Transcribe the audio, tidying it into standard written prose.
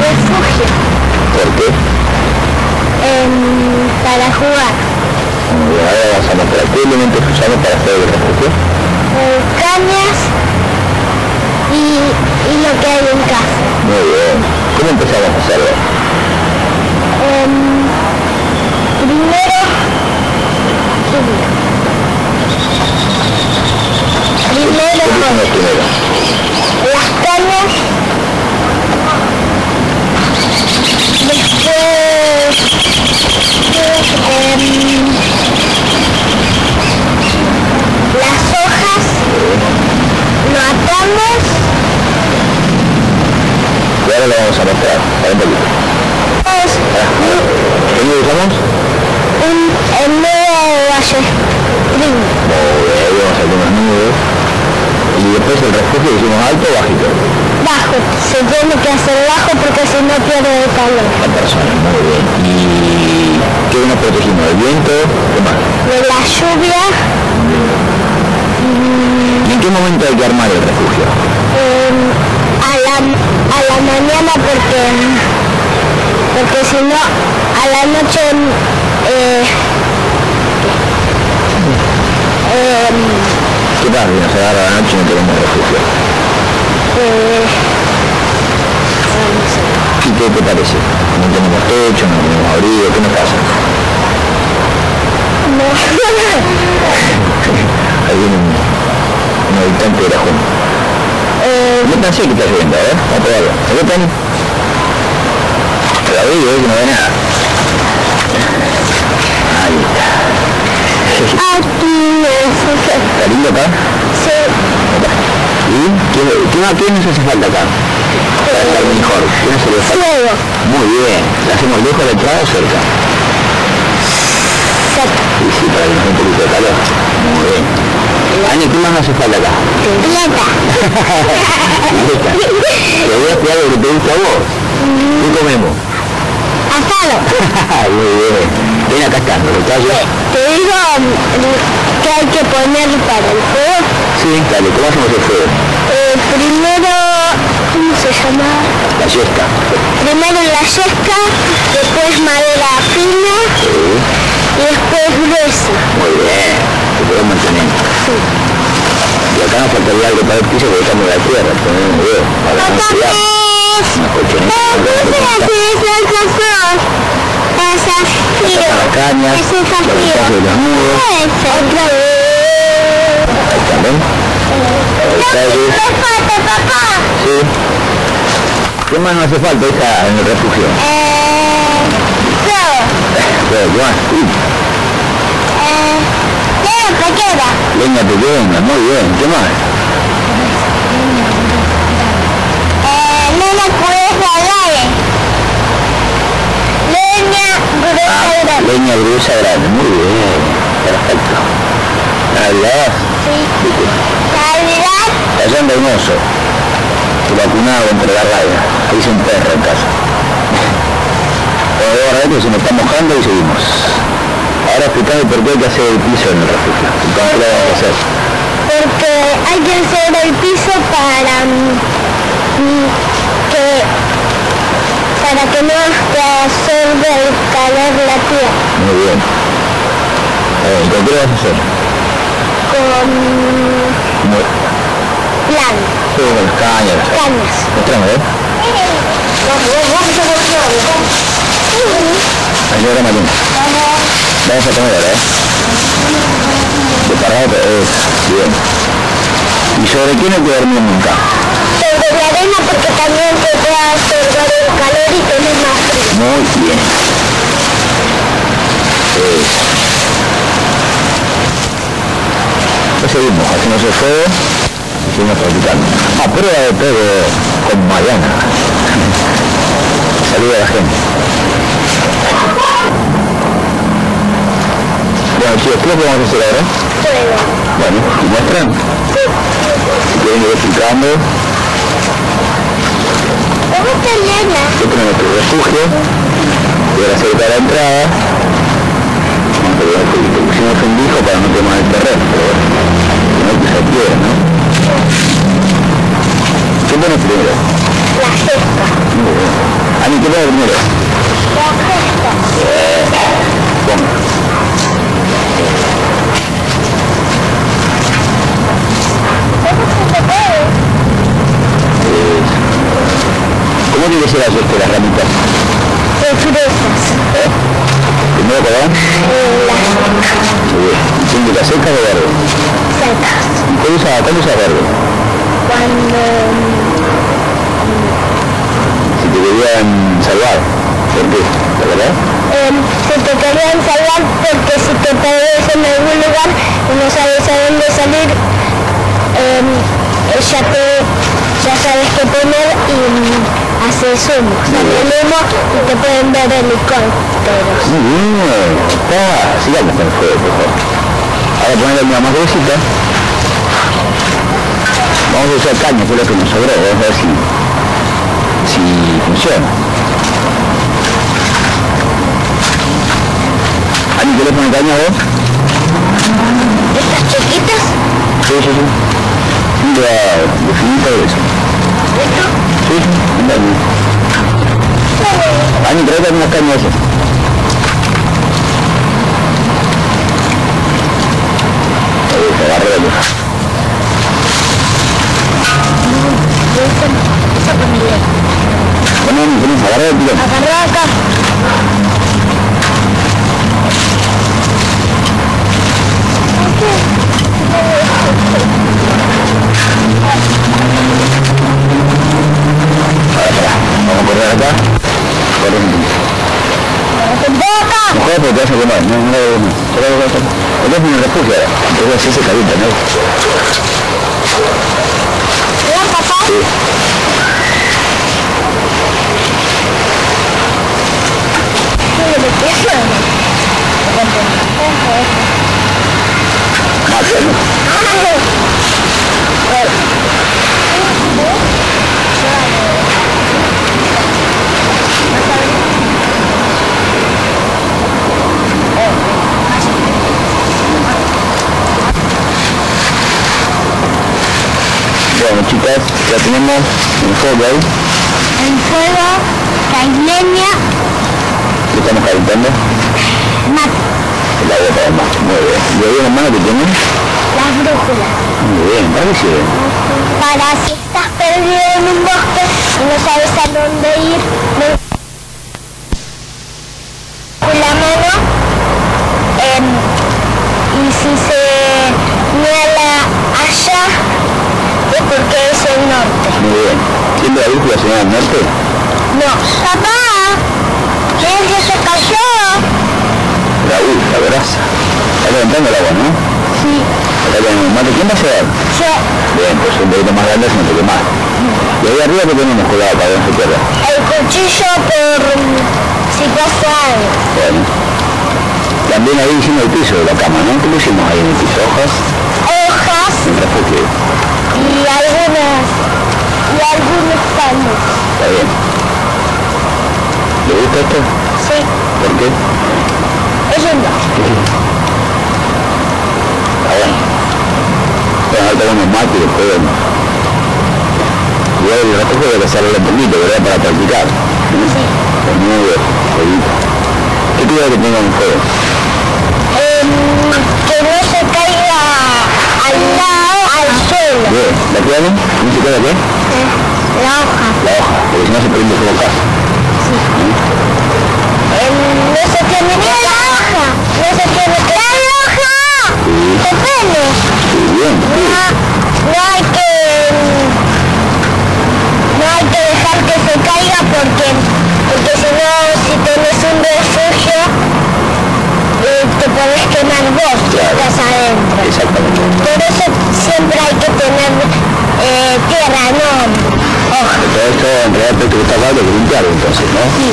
refugio. ¿Por qué? Para jugar. Muy bien, ahora vamos a mostrar qué elementos usamos para hacer el refugio. Cañas y lo que hay en casa. Muy bien. ¿Cómo empezamos a hacerlo? Primero las cañas, después las hojas, lo atamos. Y ahora lo vamos a mostrar. A un poquito. ¿Qué usamos? El nudo ballestrín. Muy bien, ahí vamos a hacer unos nudos. Y después el refugio hicimos alto o bajito. Bajo, se tiene que hacer bajo porque si no pierde el calor. La persona, muy bien. ¿Y qué nos protegimos? ¿Del viento? ¿Qué más? De la lluvia. ¿Y en qué momento hay que armar el refugio? A la mañana porque si no a la noche ¿Qué pasa si nos agarra la noche y no tenemos refugio? ¿Y qué te parece? No tenemos techo, no tenemos abrigo, ¿qué nos pasa? no. Ahí viene un habitante de la Junta. No pensé que está lloviendo, a ver, vamos a probarlo. ¿Qué tal? El abrigo, que no ve nada. Ahí está. ¿Está lindo acá? Sí. ¿Y qué nos hace falta acá? Para estar mejor. ¿Qué nos hace falta? Fuego. Muy bien. ¿La hacemos lejos de la entrada o cerca? Cerca. Y sí, para que nos dé un poquito de calor. Muy bien. Ani, ¿qué más nos hace falta acá? Pileta. Pileta. Te voy a explicar lo que te gusta a vos. ¿Qué comemos? Asado. Muy bien. Ven acá está, ¿no lo callo? Te digo que hay que poner para el fuego. Sí, dale, ¿cómo hacemos el fuego? Primero, ¿cómo se llama? La yesca. Primero la yesca, después madera fina y después gruesa. Muy bien, te puedo mantener. Sí. Y acá nos faltaría algo para el piso porque estamos en la tierra, ponemos un huevo, para la ansiedad. Una colchoneta. Para cañas, los espacios de los nudos. Ahí también. Sí. ¿Qué más nos hace falta en el refugio? ¿Qué más? Leña pequeña, muy bien. ¿Qué más? Leña gruesa grande, muy bien. Perfecto. ¿Navidad? Sí. Navidad. Allá en Reynoso. Vacunado entre la raya. Ahí se enterra en casa. Bueno, ahora esto se me está mojando y seguimos. Ahora explicame por qué hay que hacer el piso en el refugio. ¿Cómo lo vamos a hacer? Porque hay que hacer el piso para que no te absorbe el calor la tierra. Muy bien. ¿Con qué lo vas a hacer? Con Muy... plan. Sí, con las cañas. Cañas. Mostrame, ¿eh? Ayúdame, Martín. Vamos a comer ahora, ¿eh? De parado, bien. ¿Y sobre qué no hay que dormir nunca? Sobre la arena porque también te puede absorber el calor y tener más frío. Muy bien. Pues seguimos, hacemos el fuego y seguimos practicando. Prueba de todo con Mariana. Saluda a la gente. Bueno chicos, ¿qué es lo que vamos a hacer ahora? Fuego. Bueno, ¿y muestran? Sí. Si quieren ir explicando. ¿Cómo te llena? Este es nuestro refugio. Y ahora cerca de la entrada. Pero pusimos un dijo para no quemar el terreno, pero bueno, no que se quiera, ¿no? ¿Qué pones primero? Las pesca. Muy bien. Ani, ¿qué pone primero? La pesca. Ponga. ¿Cómo tiene que ser la suerte de las ramitas? De fresas. ¿Primero perdón? Muy bien. ¿Tiene seca o verde? Secas. ¿Cuándo usa verde? Cuando... Si te querían salvar. ¿Por qué? ¿La verdad? Si te querían salvar porque si te perdés en algún lugar y no sabes a dónde salir, ya sabes qué poner y haces humo. Sale el humo y te pueden ver helicópteros. Muy bien. Sigamos con el juego, por favor. Ahora ponerle una más gruesita. Vamos a usar caña, que es lo que nos sobró. Vamos a ver si funciona. ¿Ani, querés poner caña vos? ¿Estas chiquitas? Sí. Mira, definita de eso. ¿Esto? Sí, dale. Ani, trae unas cañas esas. Ahí se agarra la luz. Esa ponele. Bueno, agarra el pilón. Agarrá acá. Vamos a correr acá. Corre un poquito. No jodas porque te vas a quemar, no lo veo más. El es un refugio ahora. Entonces así se calienta, ¿no? ¿Hola, papá? Sí. Bueno, chicas, ya tenemos el fuego ahí. El fuego, que hay leña, ¿Qué estamos calentando? mate, El agua para el mate. Muy bien. ¿Y ahí en mano que tienen? las brújulas. Muy bien, ¿para qué sirven? Para si estás perdido en un bosque y no sabes a dónde ir, con la mano, y si se señala allá, es porque es el norte. Muy bien. ¿Siempre la brújula señala al norte? No. ¡Papá! ¿Quién se cayó? La grasa. Está calentando el agua, ¿no? Sí. Acá tenemos el mate. ¿Quién va a llevar? Yo. Bien, pues un poquito más grande, sino un poquito más. Y ahí arriba que tenemos colgado para que no se pierda. El cuchillo por si pasa algo. Bueno. También ahí hicimos el piso de la cama, ¿no? ¿Qué pusimos ahí en el piso? ¿Hojas? Hojas El refugio. y algunos palos. Está bien. ¿Le gusta esto? Sí. ¿Por qué? Es lindo. Está bueno. Bueno, ahora tenemos mate y después vemos. Igual el refugio debe pasarlo un poquito, ¿verdad? Para practicar. Sí. Con nube, jueguito. ¿Qué cuidado que tenga un juego? Que no se caiga al suelo. Bien. ¿La cuidan? ¿No se queda qué? La hoja. La hoja, porque si no se prende fuego casa. No se tiene que la hoja. No se tiene que la hoja. Sí. Depende. Sí, bien. Sí. No hay que dejar que se caiga porque si no, si tenés un refugio, te podés quemar vos, Claro. estás adentro. Exactamente. Por eso siempre hay que tener tierra, no hoja. Todo esto en realidad te gusta hablar de limpiarlo entonces, ¿no? Sí.